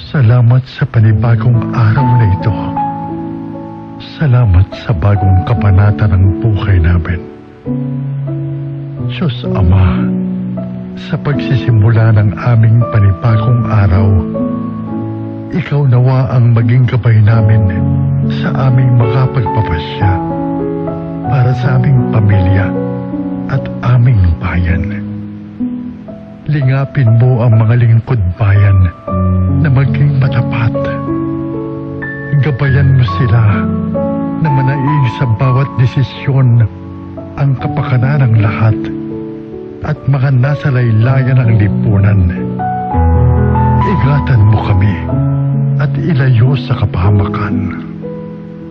Salamat sa panibagong araw na ito. Salamat sa bagong kabanata ng buhay namin. Diyos Ama, sa pagsisimula ng aming panibagong araw, Ikaw nawa ang maging gabay namin sa aming makapagpapasya para sa aming pamilya at aming bayan. Lingapin mo ang mga lingkod bayan na maging matapat. Gabayan mo sila na manaig sa bawat desisyon ang kapakanan ng lahat at mga nasa laylayan ng lipunan. Ingatan mo kami at ilayo sa kapahamakan,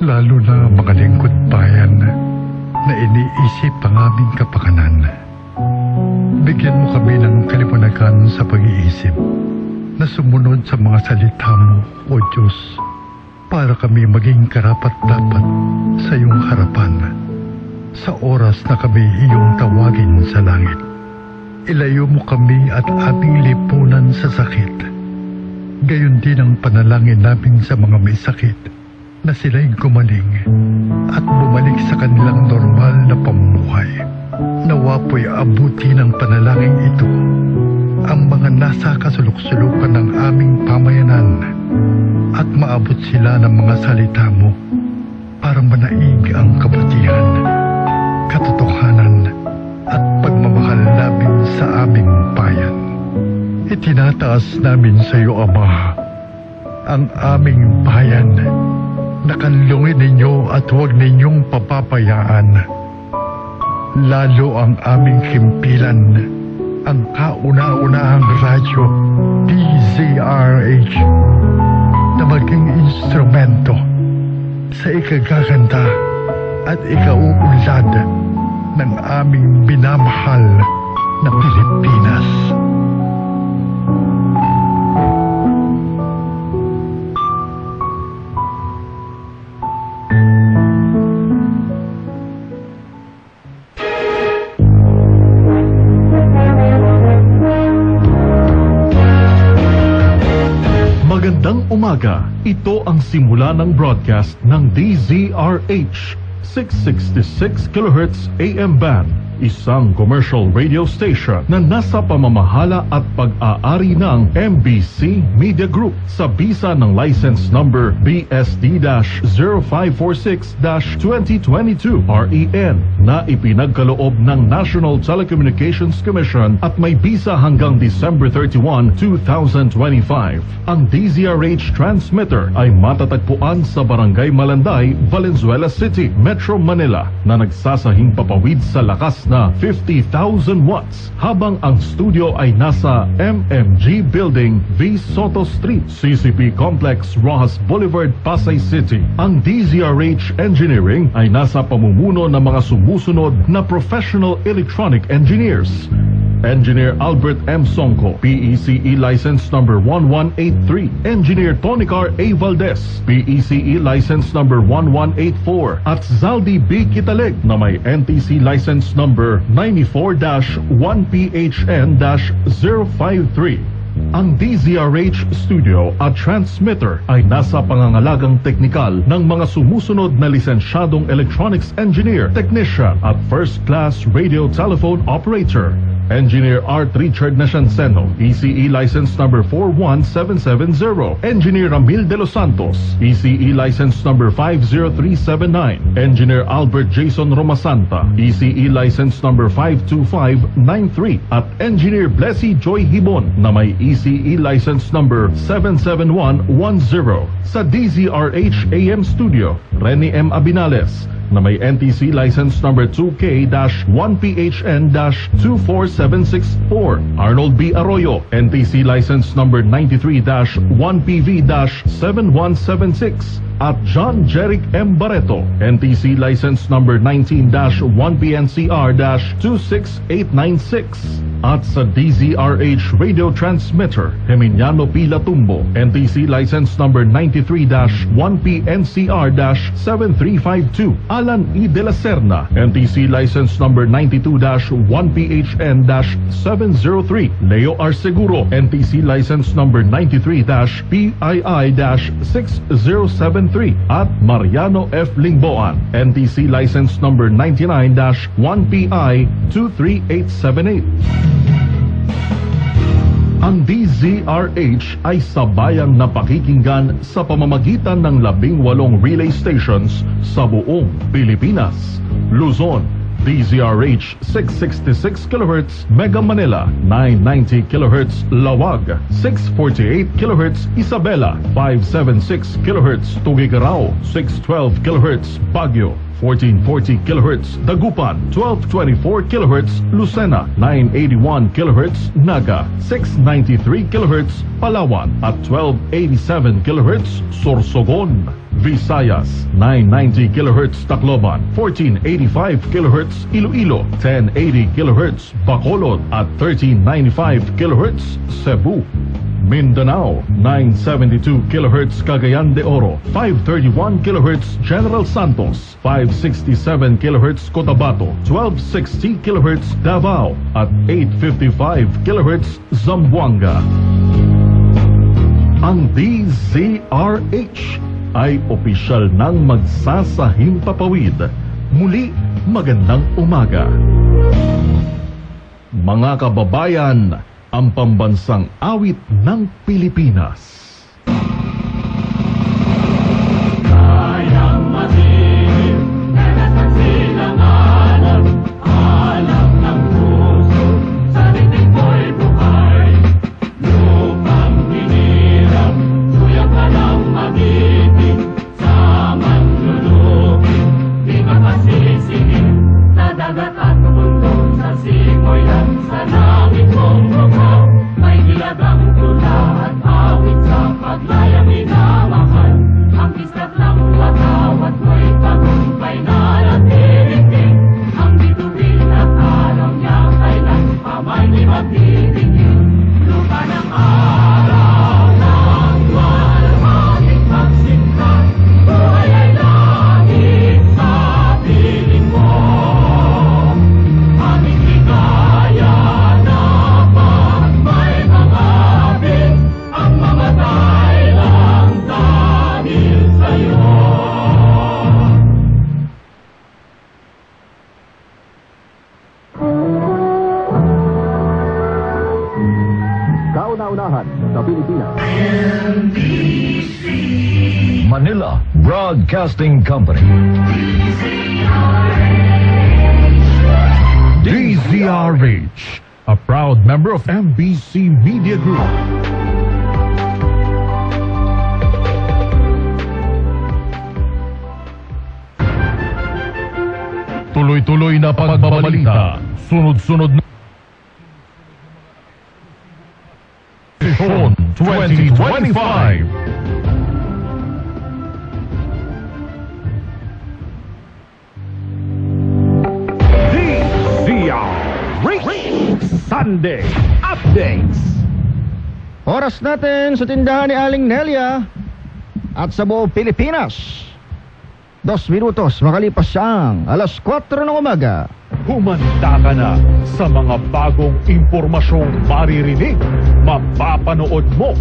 lalo na mga lingkod bayan na iniisip ang aming kapakanan. Bigyan mo kami ng kaliwanagan sa pag-iisip na sumunod sa mga salita mo, O Diyos, para kami maging karapat-dapat sa iyong harapan sa oras na kami iyong tawagin sa langit. Ilayo mo kami at aming lipunan sa sakit. Gayon din ang panalangin namin sa mga may sakit na sila'y gumaling at bumalik sa kanilang normal na pamumuhay. Nawa po'y abuti ng panalangin ito ang mga nasa kasulok-sulukan ng aming pamayanan at maabot sila ng mga salita mo para manaig ang kabutihan, katotohanan at pagmamahal namin sa aming bayan. Itinataas namin sa iyo, Ama, ang aming bayan na kanlungin ninyo at huwag ninyong papapayaan. Lalo ang aming himpilan, ang kauna-unahang radyo DZRH na maging instrumento sa ikagaganda at ikauunlad ng aming binamahal na Pilipinas. Magandang umaga. Ito ang simula ng broadcast ng DZRH 666 kHz AM band, isang commercial radio station na nasa pamamahala at pag-aari ng MBC Media Group sa bisa ng license number BSD-0546-2022 REN na ipinagkaloob ng National Telecommunications Commission at may bisa hanggang December 31, 2025. Ang DZRH transmitter ay matatagpuan sa Barangay Malanday, Valenzuela City, Metro Manila na nagsasahing papawid sa lakas na 50,000 watts habang ang studio ay nasa MMG Building, V. Soto Street, CCP Complex, Rojas Boulevard, Pasay City. Ang DZRH Engineering ay nasa pamumuno ng mga sumusunod na professional electronic engineers. Engineer Albert M. Songco, PECE license number 1183. Engineer Tonicar A. Valdez, PECE license number 1184. At Zaldi B. Kitaleg na may NTC license number 94-1PHN-053. Ang DZRH Studio at Transmitter ay nasa pangangalagang teknikal ng mga sumusunod na lisensyadong electronics engineer, technician at first-class radio telephone operator. Engineer Art Richard Nascianceno, ECE license number 41770. Engineer Ramil De Los Santos, ECE license number 50379. Engineer Albert Jason Romasanta, ECE license number 52593. At Engineer Blessy Joy Hibon na may ECE license number 77110. Sa DZRH AM Studio, Rene M. Abinales na may NTC license number 2K-1PHN-24764. Arnold B. Arroyo, NTC license number 93-1PV-7176. At John Jeric M. Barreto, NTC license number 19-1PNCR-26896. At sa DZRH Radio Transmitter, Geminiano P. Latumbo, NTC license number 93-1PNCR-7352. Alan E. De La Serna, NTC license number 92-1PHN-703. Leo R. Seguro, NTC license number 93-PII-6073. At Mariano F. Lingboan, NTC license number 99-1PI-23878. Ang DZRH ay sabayang napakikinggan sa pamamagitan ng 18 relay stations sa buong Pilipinas. Luzon, DZRH 666 kHz Mega Manila, 990 kHz Lawag, 648 kHz Isabela, 576 kHz Tugigaraw, 612 kHz Baguio, 1440 kHz Dagupan, 1224 kHz Lucena, 981 kHz Naga, 693 kHz Palawan at 1287 kHz Sorsogon. Visayas, 990 kHz Tacloban, 1485 kHz Iloilo, 1080 kHz Bacolod at 1395 kHz Cebu. Mindanao, 972 kHz Cagayan de Oro, 531 kHz General Santos, 567 kHz Cotabato, 1260 kHz Davao at 855 kHz Zamboanga. Ang DZRH ay opisyal nang magsasahimpapawid. Muli, magandang umaga. Mga kababayan, ang pambansang awit ng Pilipinas. Kayang masilim, nalasan silang alam, alam ng puso, sa titik ko'y buhay. Lupang hinirap, tuyang ka ng magiting, sa manlulupin, di makasisingin, sa dagat at bundok, sa simoy at sa langit mong bukaw, may nilagang tula at awit sa paglayang minamahal. Ang kislat ng watawat mo'y tagumpay na natitigil. Ang bituin at araw niya kailan pa may di magtitigil. Lupa ng araw ng walhating pagsinta, buhay ay langit sa piling mo. Aming hikaya na pag may mangapit, ang mamatay lang dahil sa'yo. Kauna-unahan sa Pilipinas. Manila Broadcasting Company. DZRH, a proud member of MBC Media Group. Tuloy-tuloy na pagbabalita, sunod-sunod na Sesyon 2025. Sunday Updates. Oras natin sa tindahan ni Aling Nelia at sa buong Pilipinas. 2 minutos makalipas ang alas 4 ng umaga. Humanda ka na sa mga bagong impormasyong maririnig, mapapanood mo,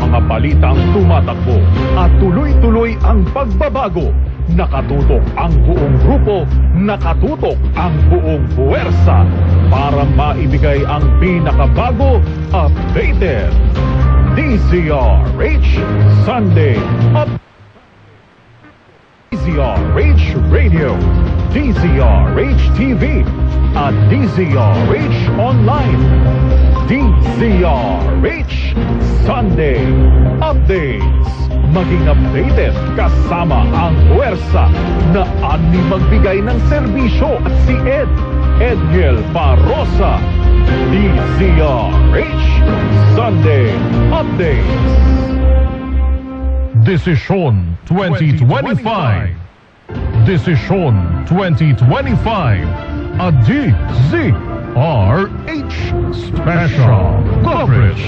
mga balitang tumatakbo at tuloy-tuloy ang pagbabago. Nakatutok ang buong grupo, nakatutok ang buong puwersa para maibigay ang pinakabago, updated. DZRH Sunday Up. DZRH Radio, DZRH TV at DZRH Online. DZRH Sunday Updates. Maging updated kasama ang puwersa na ani magbigay ng serbisyo at si Edhiel Parosa. DZRH Sunday Updates. Desisyon 2025. Desisyon 2025. A DZRH Special Coverage.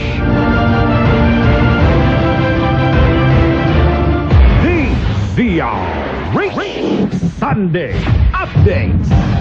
DZRH Sunday Updates.